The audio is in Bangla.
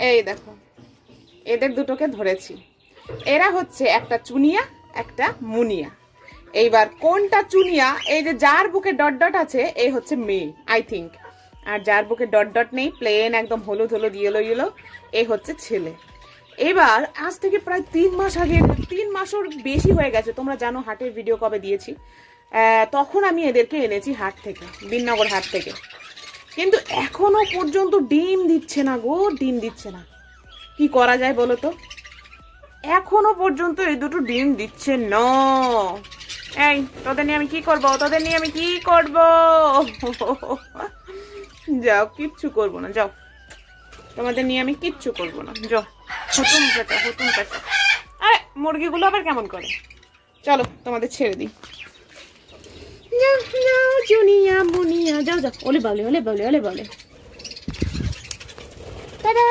এই দেখো এদের দুটোকে ধরেছি। এরা হচ্ছে একটা চুনিয়া একটা মুনিয়া। এইবার কোনটা চুনিয়া, এই যে যার বুকে ডট ডট আছে এই হচ্ছে মেয়ে আই থিঙ্ক, আর যার বুকে ডট ডট নেই প্লেন একদম হলুদ হলুদ ইয়েলো ইয়েলো এই হচ্ছে ছেলে। এবার আজ থেকে প্রায় 3 মাস আগে, 3 মাসের বেশি হয়ে গেছে, তোমরা জানো হাটের ভিডিও কবে দিয়েছি, তখন আমি এদেরকে এনেছি হাট থেকে, বিননগর হাট থেকে। কিন্তু এখনো পর্যন্ত ডিম দিচ্ছে না গো, ডিম দিচ্ছে না। কি করা যায় বলো তো? এখনো পর্যন্ত এই দুটো ডিম দিচ্ছে না। এই তোদের নিয়ে আমি কি করব, তোদের নিয়ে আমি কি করব? যাও, কিচ্ছু করবো না, যাও, তোমাদের নিয়ে আমি কিচ্ছু করবো না, যাও। হুতুম পেঁচা, হুতুম পেঁচা। আরে মুরগিগুলো আবার কেমন করে? চলো তোমাদের ছেড়ে দিই। যাও যাও জুনিয়া মুনিয়া, যাও যাও, ওলে বাউলে ওলে বাউলে ওলে বাউলে। টাটা।